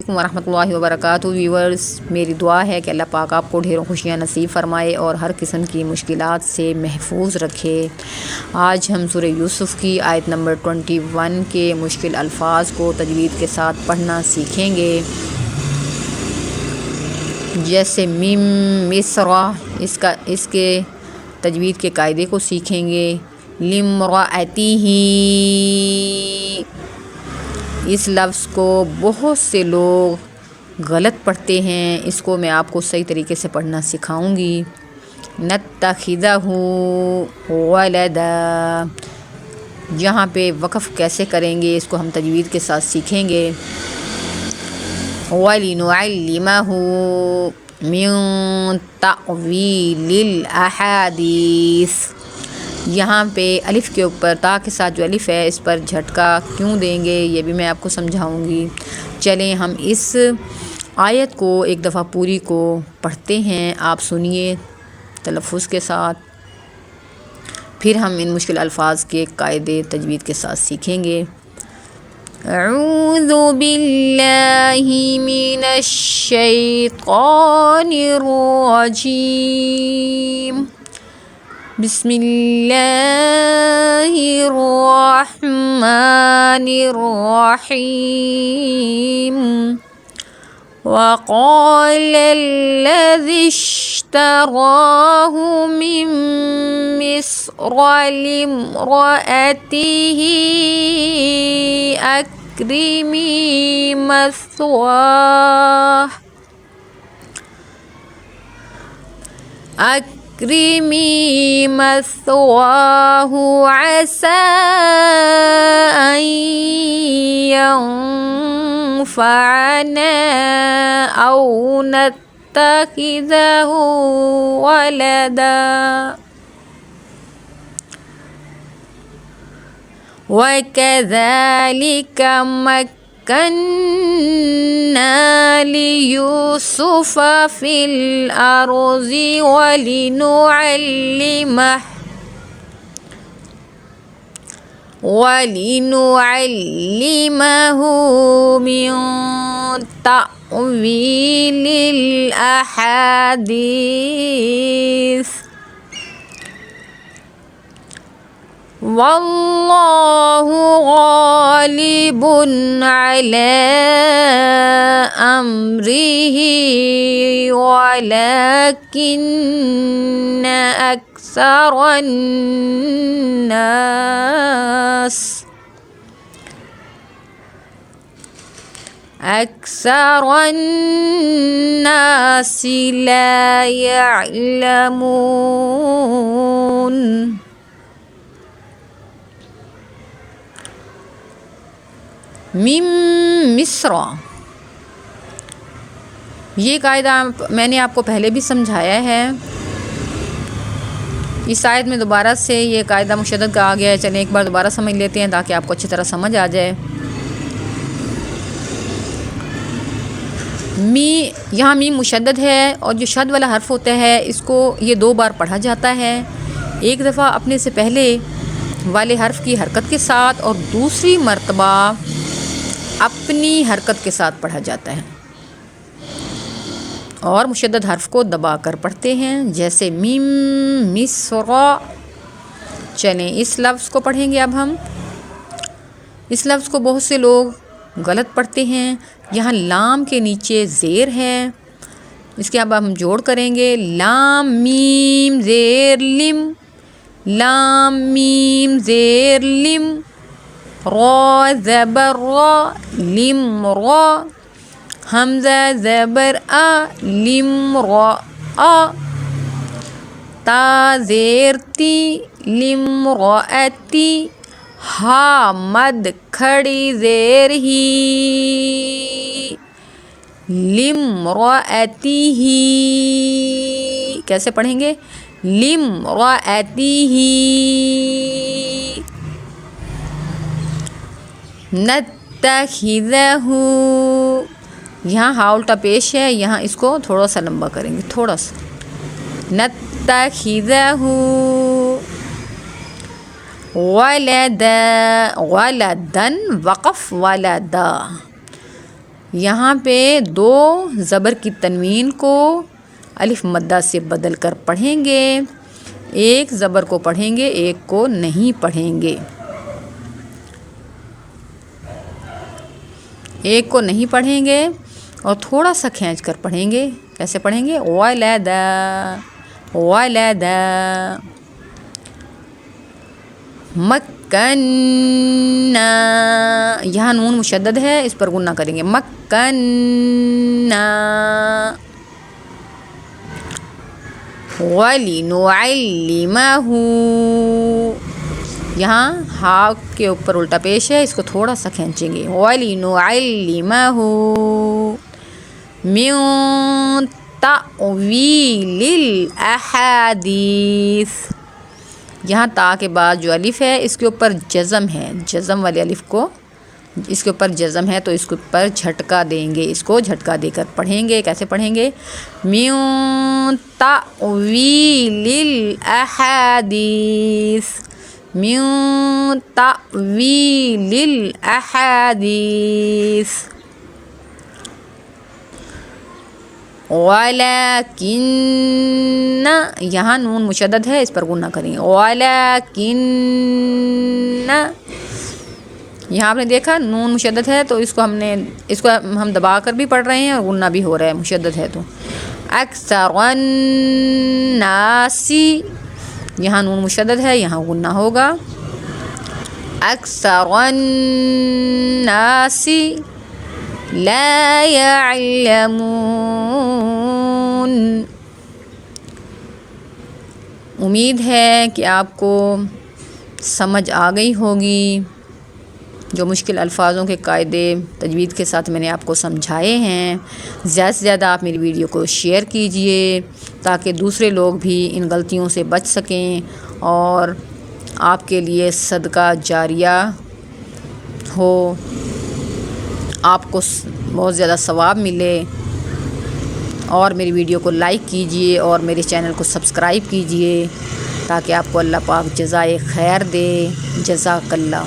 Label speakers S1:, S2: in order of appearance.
S1: ورحمۃ اللہ وبرکاتہ۔ ویورز، میری دعا ہے کہ اللہ پاک آپ کو ڈھیروں خوشیاں نصیب فرمائے اور ہر قسم کی مشکلات سے محفوظ رکھے۔ آج ہم سورہ یوسف کی آیت نمبر 21 کے مشکل الفاظ کو تجوید کے ساتھ پڑھنا سیکھیں گے، جیسے میم مصرع، اس کے تجوید کے قاعدے کو سیکھیں گے۔ لِامْرَأَتِهِ، اس لفظ کو بہت سے لوگ غلط پڑھتے ہیں، اس کو میں آپ کو صحیح طریقے سے پڑھنا سکھاؤں گی۔ نَتَّخِذَهُ وَلَدًا، یہاں پہ وقف کیسے کریں گے اس کو ہم تجوید کے ساتھ سیکھیں گے۔ وَلِنُعَلِّمَهُ مِن تَأْوِيلِ الْأَحَادِيثِ، یہاں پہ الف کے اوپر تا کے ساتھ جو الف ہے اس پر جھٹکا کیوں دیں گے یہ بھی میں آپ کو سمجھاؤں گی۔ چلیں ہم اس آیت کو ایک دفعہ پوری کو پڑھتے ہیں، آپ سنیے تلفظ کے ساتھ، پھر ہم ان مشکل الفاظ کے قاعدے تجوید کے ساتھ سیکھیں گے۔ اعوذ باللہ من الشیطان الرجیم، بسم اللہ الرحمن الرحیم۔ وقال الذي اشتراه من مصر لامرأته أكرمي مثواه عسى أن ينفعنا أو نتخذه ولدا وكذلك مكنا ليوسف في الأرض ولنعلمه من تأويل الأحاديث والله غالب على أمره ولكن أكثر الناس لا يعلمون۔ میم مصرع، یہ قاعدہ میں نے آپ کو پہلے بھی سمجھایا ہے، اس آیت میں دوبارہ سے یہ قاعدہ مشدد کا آ گیا ہے۔ چلیں ایک بار دوبارہ سمجھ لیتے ہیں تاکہ آپ کو اچھی طرح سمجھ آ جائے۔ یہاں میم مشدد ہے اور جو شد والا حرف ہوتا ہے اس کو یہ 2 بار پڑھا جاتا ہے، ایک دفعہ اپنے سے پہلے والے حرف کی حرکت کے ساتھ اور دوسری مرتبہ اپنی حرکت کے ساتھ پڑھا جاتا ہے، اور مشدد حرف کو دبا کر پڑھتے ہیں، جیسے میم مصرع۔ چلیں اس لفظ کو پڑھیں گے اب ہم۔ اس لفظ کو بہت سے لوگ غلط پڑھتے ہیں، یہاں لام کے نیچے زیر ہے، اس کے اب ہم جوڑ کریں گے، لام میم زیر لم، لام میم زیر لم، را زبر را، لم را، حمزہ زبر آ، لم را آ، تا زیر تی، لم را تی، ہا مد کھڑی زیر ہی، لم را تی ہی، کیسے پڑھیں گے؟ لم را تی ہی۔ نتخذہ، یہاں ہا الٹا پیش ہے، یہاں اس کو تھوڑا سا لمبا کریں گے، تھوڑا سا۔ نتخذہ ولدا، ولدن وقف ولدا، یہاں پہ 2 زبر کی تنوین کو الف مدہ سے بدل کر پڑھیں گے، ایک زبر کو پڑھیں گے، ایک کو نہیں پڑھیں گے، ایک کو نہیں پڑھیں گے اور تھوڑا سا کھینچ کر پڑھیں گے۔ کیسے پڑھیں گے؟ وَلَدَ وَلَدَ مَكَّنَّا، یہاں نون مشدد ہے، اس پر غنہ کریں گے، مَكَّنَّا وَلِنُعَلِّمَهُ، یہاں ہا کے اوپر الٹا پیش ہے، اس کو تھوڑا سا کھینچیں گے، وَلِنُعَلِّمَهُ مِن تَأْوِيلِ الْأَحَادِيثِ، یہاں تا کے بعد جو الف ہے اس کے اوپر جزم ہے، جزم والے الف کو اس کے اوپر جزم ہے تو اس کے اوپر جھٹکا دیں گے، اس کو جھٹکا دے کر پڑھیں گے۔ کیسے پڑھیں گے؟ من تأویل الاحادیث، من تأویل الاحادیث، وَلَكِنَّ، یہاں نون مشدد ہے، اس پر غنہ کریں گے، وَلَكِنَّ، یہاں آپ نے دیکھا نون مشدد ہے تو اس کو ہم دبا کر بھی پڑھ رہے ہیں اور غنہ بھی ہو رہا ہے، مشدد ہے تو اکثر الناس، یہاں نون مشدد ہے، یہاں غنہ ہوگا، اکثر الناس لا يعلمون۔ امید ہے کہ آپ کو سمجھ آ گئی ہوگی، جو مشکل الفاظوں کے قاعدے تجوید کے ساتھ میں نے آپ کو سمجھائے ہیں۔ زیادہ سے زیادہ آپ میری ویڈیو کو شیئر کیجئے تاکہ دوسرے لوگ بھی ان غلطیوں سے بچ سکیں اور آپ کے لیے صدقہ جاریہ ہو، آپ کو بہت زیادہ ثواب ملے۔ اور میری ویڈیو کو لائک کیجئے اور میرے چینل کو سبسکرائب کیجئے تاکہ آپ کو اللہ پاک جزائے خیر دے۔ جزاک اللہ۔